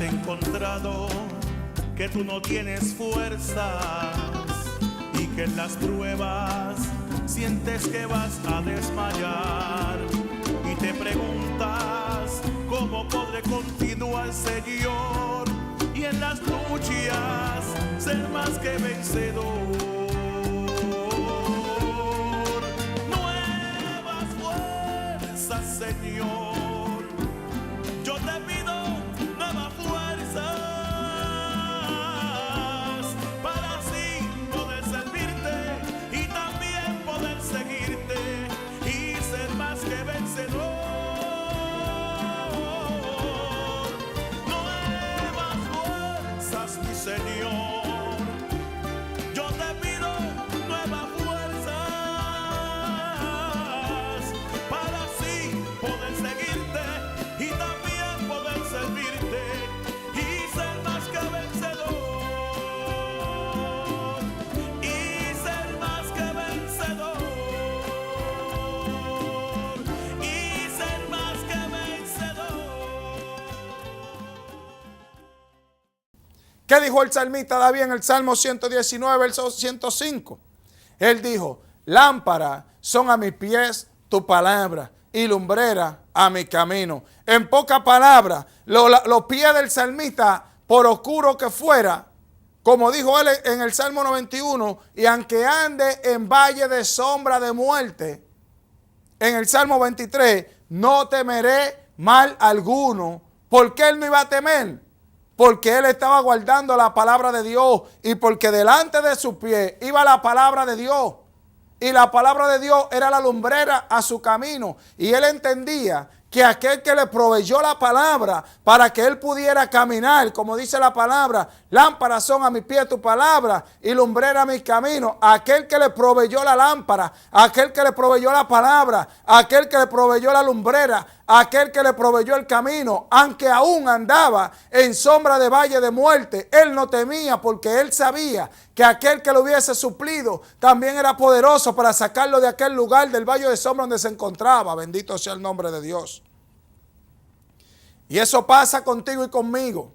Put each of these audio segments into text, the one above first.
encontrado que tú no tienes fuerzas y que en las pruebas sientes que vas a desmayar y te preguntas cómo podré continuar, Señor, y en las luchas ser más que vencedor. Nuevas fuerzas, Señor, yo te pido nuevas fuerzas para así poder servirte y también poder seguirte y ser más que vencedor. Nuevas fuerzas, mi Señor, yo te pido nuevas fuerzas para así poder seguirte y también poder servirte y ser más que vencedor, y ser más que vencedor, y ser más que vencedor. ¿Qué dijo el salmista David en el Salmo 119, verso 105? Él dijo: lámpara son a mis pies tu palabra y lumbrera a mi camino. En pocas palabras, los pies del salmista, por oscuro que fuera, como dijo él en el Salmo 91, y aunque ande en valle de sombra de muerte, en el Salmo 23, no temeré mal alguno. ¿Por qué él no iba a temer? Porque él estaba guardando la palabra de Dios y porque delante de sus pies iba la palabra de Dios. Y la palabra de Dios era la lumbrera a su camino. Y él entendía que aquel que le proveyó la palabra para que él pudiera caminar, como dice la palabra, lámparas son a mis pies tu palabra y lumbrera a mis caminos. Aquel que le proveyó la lámpara, aquel que le proveyó la palabra, aquel que le proveyó la lumbrera, aquel que le proveyó el camino, aunque aún andaba en sombra de valle de muerte, él no temía porque él sabía que aquel que lo hubiese suplido también era poderoso para sacarlo de aquel lugar del valle de sombra donde se encontraba. Bendito sea el nombre de Dios. Y eso pasa contigo y conmigo.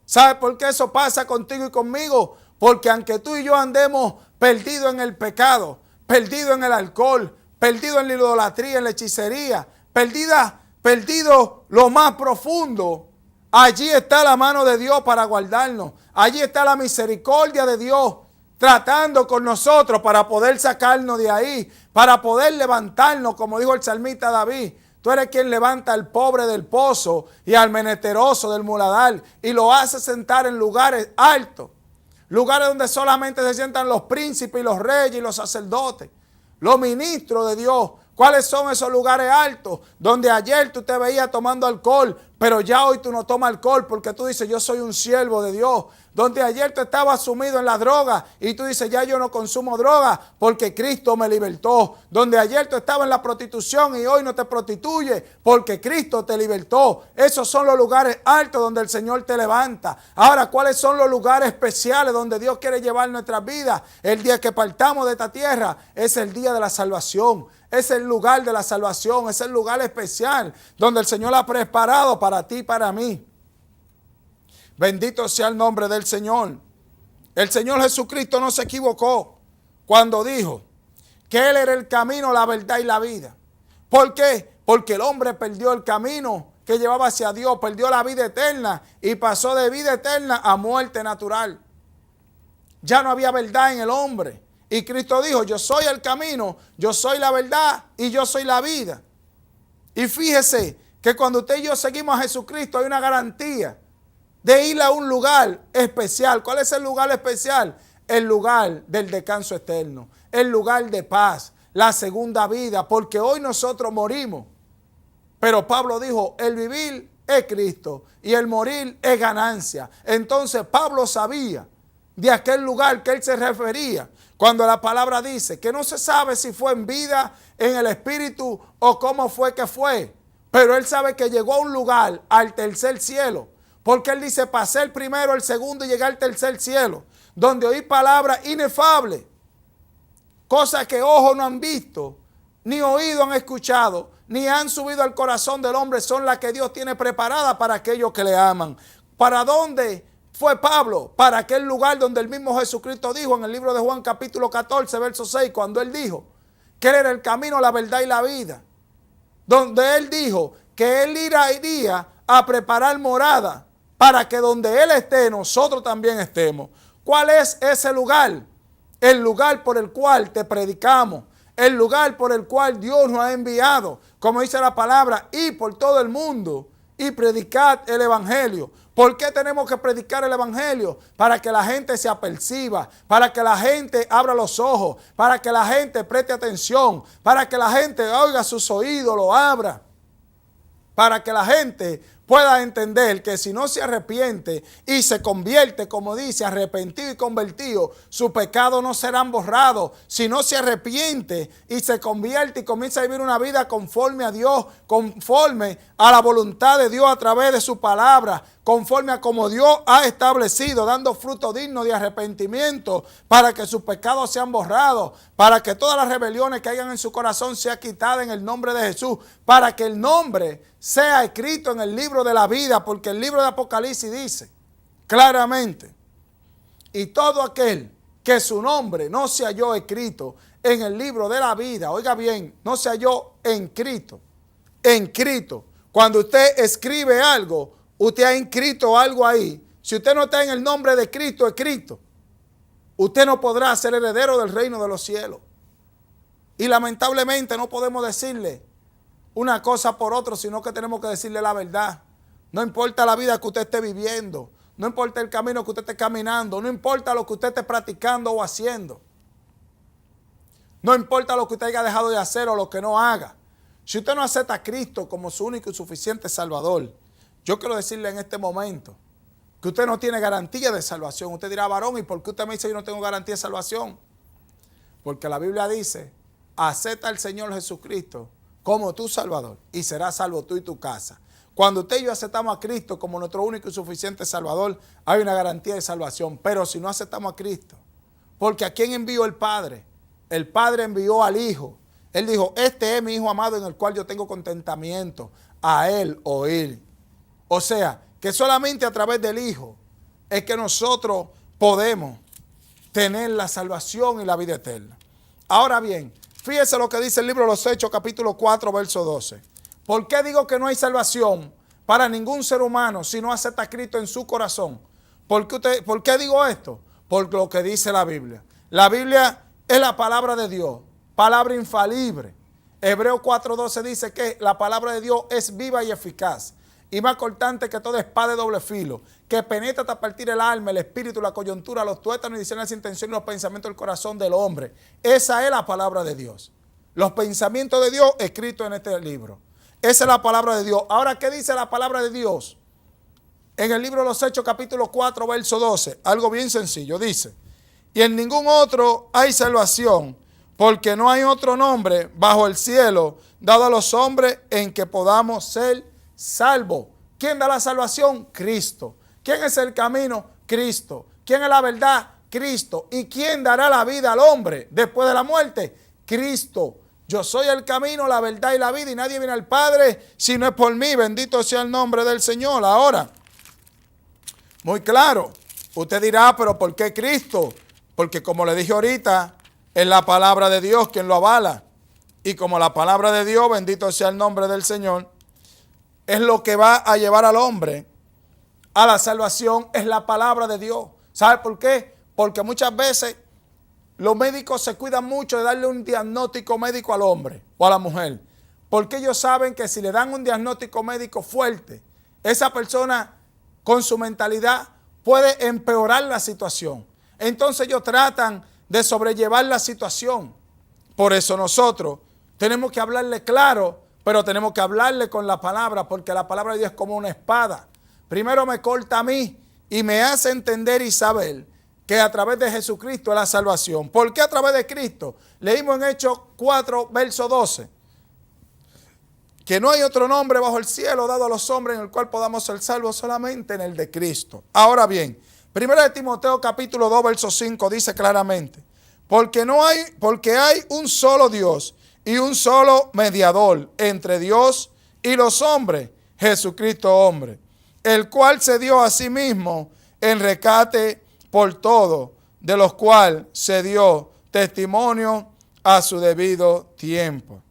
¿Sabe por qué eso pasa contigo y conmigo? Porque aunque tú y yo andemos perdidos en el pecado, perdidos en el alcohol, perdidos en la idolatría, en la hechicería, perdido lo más profundo, allí está la mano de Dios para guardarnos. Allí está la misericordia de Dios tratando con nosotros para poder sacarnos de ahí, para poder levantarnos, como dijo el salmista David. Tú eres quien levanta al pobre del pozo y al menesteroso del muladar y lo hace sentar en lugares altos, lugares donde solamente se sientan los príncipes y los reyes y los sacerdotes, los ministros de Dios. ¿Cuáles son esos lugares altos? Donde ayer tú te veías tomando alcohol, pero ya hoy tú no tomas alcohol porque tú dices: yo soy un siervo de Dios. Donde ayer tú estabas sumido en la droga y tú dices: ya yo no consumo droga porque Cristo me libertó. Donde ayer tú estabas en la prostitución y hoy no te prostituyes porque Cristo te libertó. Esos son los lugares altos donde el Señor te levanta. Ahora, ¿cuáles son los lugares especiales donde Dios quiere llevar nuestras vidas? El día que partamos de esta tierra es el día de la salvación. Es el lugar de la salvación, es el lugar especial donde el Señor ha preparado para ti y para mí. Bendito sea el nombre del Señor. El Señor Jesucristo no se equivocó cuando dijo que Él era el camino, la verdad y la vida. ¿Por qué? Porque el hombre perdió el camino que llevaba hacia Dios, perdió la vida eterna y pasó de vida eterna a muerte natural. Ya no había verdad en el hombre. Y Cristo dijo: yo soy el camino, yo soy la verdad y yo soy la vida. Y fíjese que cuando usted y yo seguimos a Jesucristo hay una garantía de ir a un lugar especial. ¿Cuál es el lugar especial? El lugar del descanso eterno, el lugar de paz, la segunda vida, porque hoy nosotros morimos. Pero Pablo dijo: el vivir es Cristo y el morir es ganancia. Entonces Pablo sabía de aquel lugar que él se refería cuando la palabra dice que no se sabe si fue en vida, en el espíritu o cómo fue que fue. Pero él sabe que llegó a un lugar, al tercer cielo. Porque él dice: pasé el primero, el segundo y llegué al tercer cielo, donde oí palabras inefables, cosas que ojos no han visto, ni oído han escuchado, ni han subido al corazón del hombre, son las que Dios tiene preparadas para aquellos que le aman. ¿Para dónde fue Pablo? Para aquel lugar donde el mismo Jesucristo dijo en el libro de Juan capítulo 14, verso 6, cuando él dijo que él era el camino, la verdad y la vida. Donde él dijo que él iría a preparar morada para que donde él esté, nosotros también estemos. ¿Cuál es ese lugar? El lugar por el cual te predicamos, el lugar por el cual Dios nos ha enviado, como dice la palabra, y por todo el mundo y predicad el evangelio. ¿Por qué tenemos que predicar el evangelio? Para que la gente se aperciba, para que la gente abra los ojos, para que la gente preste atención, para que la gente oiga sus oídos, lo abra, para que la gente pueda entender que si no se arrepiente y se convierte, como dice, arrepentido y convertido, sus pecados no serán borrados. Si no se arrepiente y se convierte y comienza a vivir una vida conforme a Dios, conforme a la voluntad de Dios a través de su palabra, conforme a como Dios ha establecido, dando fruto digno de arrepentimiento para que sus pecados sean borrados, para que todas las rebeliones que hayan en su corazón sean quitadas en el nombre de Jesús, para que el nombre sea escrito en el libro de la vida, porque el libro de Apocalipsis dice claramente, y todo aquel que su nombre no se halló escrito en el libro de la vida, oiga bien, no se halló inscrito. Cuando usted escribe algo, usted ha inscrito algo ahí. Si usted no está en el nombre de Cristo escrito, usted no podrá ser heredero del reino de los cielos. Y lamentablemente no podemos decirle una cosa por otra, sino que tenemos que decirle la verdad. No importa la vida que usted esté viviendo, no importa el camino que usted esté caminando, no importa lo que usted esté practicando o haciendo. No importa lo que usted haya dejado de hacer o lo que no haga. Si usted no acepta a Cristo como su único y suficiente Salvador, yo quiero decirle en este momento que usted no tiene garantía de salvación. Usted dirá, varón, ¿y por qué usted me dice que yo no tengo garantía de salvación? Porque la Biblia dice, acepta al Señor Jesucristo como tu Salvador y serás salvo tú y tu casa. Cuando usted y yo aceptamos a Cristo como nuestro único y suficiente Salvador, hay una garantía de salvación. Pero si no aceptamos a Cristo, porque ¿a quién envió el Padre? El Padre envió al Hijo. Él dijo, este es mi Hijo amado en el cual yo tengo contentamiento, a Él oír. O sea, que solamente a través del Hijo es que nosotros podemos tener la salvación y la vida eterna. Ahora bien, fíjese lo que dice el libro de los Hechos, capítulo 4, verso 12. ¿Por qué digo que no hay salvación para ningún ser humano si no acepta a Cristo en su corazón? ¿Por qué digo esto? Por lo que dice la Biblia. La Biblia es la palabra de Dios, palabra infalible. Hebreos 4:12 dice que la palabra de Dios es viva y eficaz, y más cortante que toda espada de doble filo, que penetra hasta partir el alma, el espíritu, la coyuntura, los tuétanos y discierne las intenciones y los pensamientos del corazón del hombre. Esa es la palabra de Dios. Los pensamientos de Dios escritos en este libro. Esa es la palabra de Dios. Ahora, ¿qué dice la palabra de Dios? En el libro de los Hechos, capítulo 4, verso 12. Algo bien sencillo. Dice, y en ningún otro hay salvación, porque no hay otro nombre bajo el cielo dado a los hombres en que podamos ser salvos. ¿Quién da la salvación? Cristo. ¿Quién es el camino? Cristo. ¿Quién es la verdad? Cristo. ¿Y quién dará la vida al hombre después de la muerte? Cristo. Yo soy el camino, la verdad y la vida, y nadie viene al Padre si no es por mí. Bendito sea el nombre del Señor. Ahora, muy claro, usted dirá, pero ¿por qué Cristo? Porque como le dije ahorita, es la palabra de Dios quien lo avala. Y como la palabra de Dios, bendito sea el nombre del Señor, es lo que va a llevar al hombre a la salvación, es la palabra de Dios. ¿Sabe por qué? Porque muchas veces los médicos se cuidan mucho de darle un diagnóstico médico al hombre o a la mujer, porque ellos saben que si le dan un diagnóstico médico fuerte, esa persona con su mentalidad puede empeorar la situación. Entonces ellos tratan de sobrellevar la situación. Por eso nosotros tenemos que hablarle claro, pero tenemos que hablarle con la palabra, porque la palabra de Dios es como una espada. Primero me corta a mí y me hace entender y saber que a través de Jesucristo es la salvación. ¿Por qué a través de Cristo? Leímos en Hechos 4, verso 12. Que no hay otro nombre bajo el cielo dado a los hombres en el cual podamos ser salvos, solamente en el de Cristo. Ahora bien, 1 Timoteo capítulo 2, verso 5 dice claramente, porque hay un solo Dios y un solo mediador entre Dios y los hombres, Jesucristo hombre, el cual se dio a sí mismo en rescate por todo, de los cuales se dio testimonio a su debido tiempo.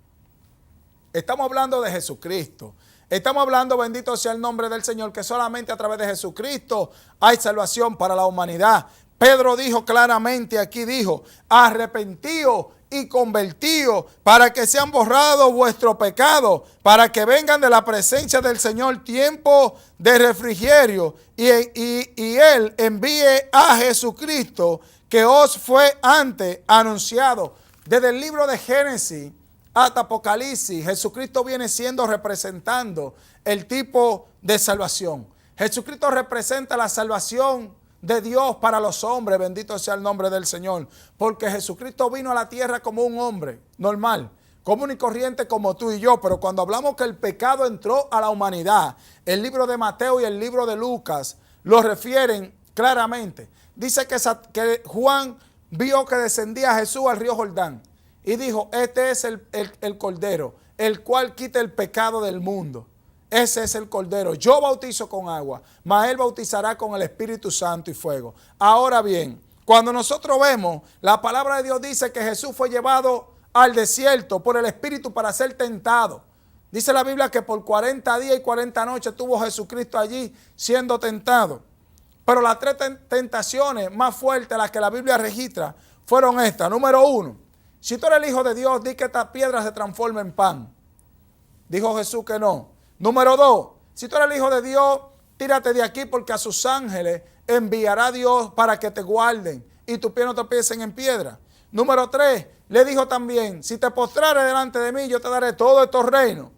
Estamos hablando de Jesucristo. Estamos hablando, bendito sea el nombre del Señor, que solamente a través de Jesucristo hay salvación para la humanidad. Pedro dijo claramente aquí, dijo, arrepentíos y convertíos para que sean borrados vuestros pecados, para que vengan de la presencia del Señor tiempo de refrigerio y Él envíe a Jesucristo que os fue antes anunciado. Desde el libro de Génesis hasta Apocalipsis, Jesucristo viene siendo representando el tipo de salvación. Jesucristo representa la salvación de Dios para los hombres, bendito sea el nombre del Señor, porque Jesucristo vino a la tierra como un hombre normal, común y corriente como tú y yo, pero cuando hablamos que el pecado entró a la humanidad, el libro de Mateo y el libro de Lucas lo refieren claramente. Dice que Juan vio que descendía Jesús al río Jordán y dijo, este es el Cordero, el cual quita el pecado del mundo. Ese es el Cordero. Yo bautizo con agua, mas Él bautizará con el Espíritu Santo y fuego. Ahora bien, cuando nosotros vemos, la palabra de Dios dice que Jesús fue llevado al desierto por el Espíritu para ser tentado. Dice la Biblia que por 40 días y 40 noches estuvo Jesucristo allí siendo tentado. Pero las tres tentaciones más fuertes, las que la Biblia registra, fueron estas. Número 1, si tú eres el Hijo de Dios, di que esta piedra se transforme en pan. Dijo Jesús que no. Número 2, si tú eres el Hijo de Dios, tírate de aquí porque a sus ángeles enviará Dios para que te guarden y tus pies no tropiecen en piedra. Número 3, le dijo también, si te postrares delante de mí, yo te daré todos estos reinos.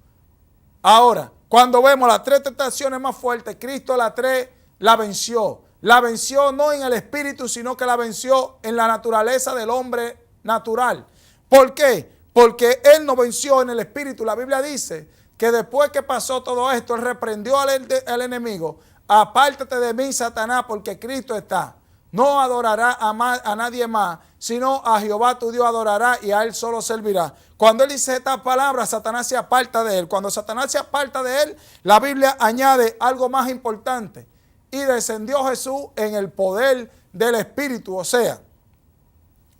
Ahora, cuando vemos las tres tentaciones más fuertes, Cristo las tres la venció. La venció no en el espíritu, sino que la venció en la naturaleza del hombre natural. ¿Por qué? Porque Él no venció en el espíritu. La Biblia dice que después que pasó todo esto, Él reprendió al enemigo. Apártate de mí, Satanás, porque Cristo está. No adorará a nadie más, sino a Jehová tu Dios adorará y a Él solo servirá. Cuando Él dice estas palabras, Satanás se aparta de Él. Cuando Satanás se aparta de Él, la Biblia añade algo más importante. Y descendió Jesús en el poder del Espíritu. O sea,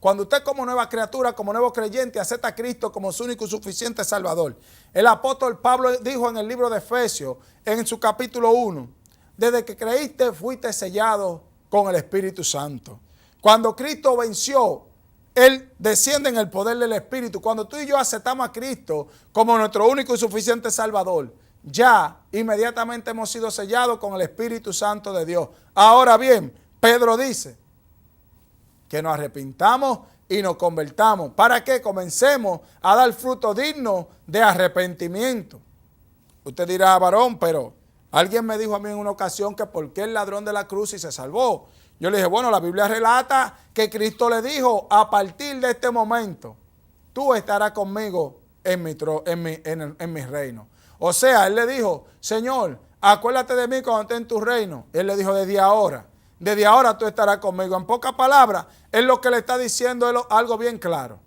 cuando usted como nueva criatura, como nuevo creyente, acepta a Cristo como su único y suficiente Salvador. El apóstol Pablo dijo en el libro de Efesios, en su capítulo 1, desde que creíste fuiste sellado con el Espíritu Santo. Cuando Cristo venció, Él desciende en el poder del Espíritu. Cuando tú y yo aceptamos a Cristo como nuestro único y suficiente Salvador, ya inmediatamente hemos sido sellados con el Espíritu Santo de Dios. Ahora bien, Pedro dice que nos arrepintamos y nos convertamos. ¿Para qué? Comencemos a dar fruto digno de arrepentimiento. Usted dirá, varón, pero alguien me dijo a mí en una ocasión que por qué el ladrón de la cruz y se salvó. Yo le dije, bueno, la Biblia relata que Cristo le dijo, a partir de este momento, tú estarás conmigo en mi reino. O sea, Él le dijo, Señor, acuérdate de mí cuando esté en tu reino. Él le dijo, desde ahora tú estarás conmigo. En pocas palabras, Él lo que le está diciendo es algo bien claro.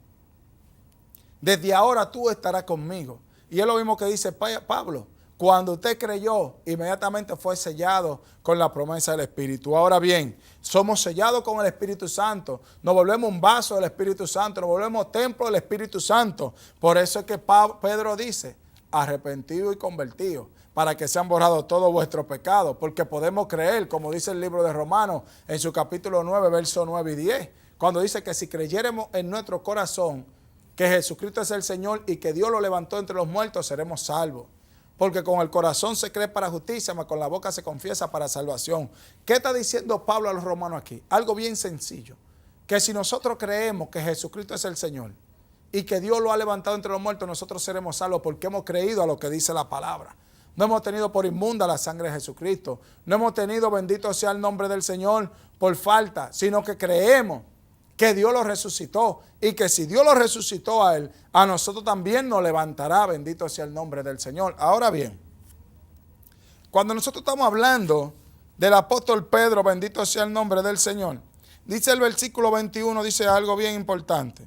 Desde ahora tú estarás conmigo. Y es lo mismo que dice Pablo. Cuando usted creyó, inmediatamente fue sellado con la promesa del Espíritu. Ahora bien, somos sellados con el Espíritu Santo. Nos volvemos un vaso del Espíritu Santo. Nos volvemos templo del Espíritu Santo. Por eso es que Pedro dice, arrepentido y convertido, para que sean borrados todos vuestros pecados, porque podemos creer, como dice el libro de Romanos, en su capítulo 9, versos 9 y 10, cuando dice que si creyéremos en nuestro corazón que Jesucristo es el Señor y que Dios lo levantó entre los muertos, seremos salvos. Porque con el corazón se cree para justicia, mas con la boca se confiesa para salvación. ¿Qué está diciendo Pablo a los romanos aquí? Algo bien sencillo, que si nosotros creemos que Jesucristo es el Señor y que Dios lo ha levantado entre los muertos, nosotros seremos salvos porque hemos creído a lo que dice la palabra. No hemos tenido por inmunda la sangre de Jesucristo. No hemos tenido, bendito sea el nombre del Señor, por falta, sino que creemos que Dios lo resucitó y que si Dios lo resucitó a Él, a nosotros también nos levantará, bendito sea el nombre del Señor. Ahora bien, cuando nosotros estamos hablando del apóstol Pedro, bendito sea el nombre del Señor, dice el versículo 21, dice algo bien importante.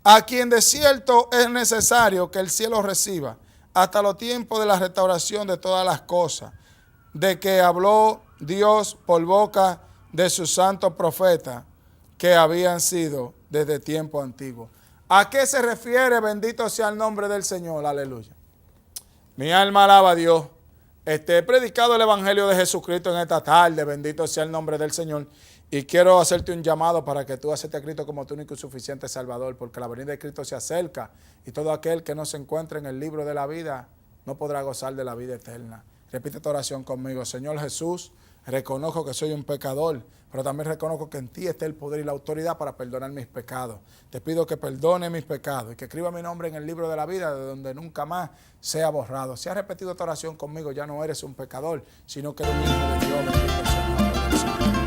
a quien de cierto es necesario que el cielo reciba hasta los tiempos de la restauración de todas las cosas, de que habló Dios por boca de sus santos profetas que habían sido desde tiempo antiguo. ¿A qué se refiere? Bendito sea el nombre del Señor, aleluya. Mi alma alaba a Dios. He predicado el Evangelio de Jesucristo en esta tarde, bendito sea el nombre del Señor. Y quiero hacerte un llamado para que tú aceptes a Cristo como tu único y suficiente Salvador, porque la venida de Cristo se acerca y todo aquel que no se encuentre en el libro de la vida no podrá gozar de la vida eterna. Repite esta oración conmigo. Señor Jesús, reconozco que soy un pecador, pero también reconozco que en ti está el poder y la autoridad para perdonar mis pecados. Te pido que perdone mis pecados y que escriba mi nombre en el libro de la vida, de donde nunca más sea borrado. Si has repetido esta oración conmigo, ya no eres un pecador, sino que eres un hijo de Dios. Bendito sea el nombre del Señor.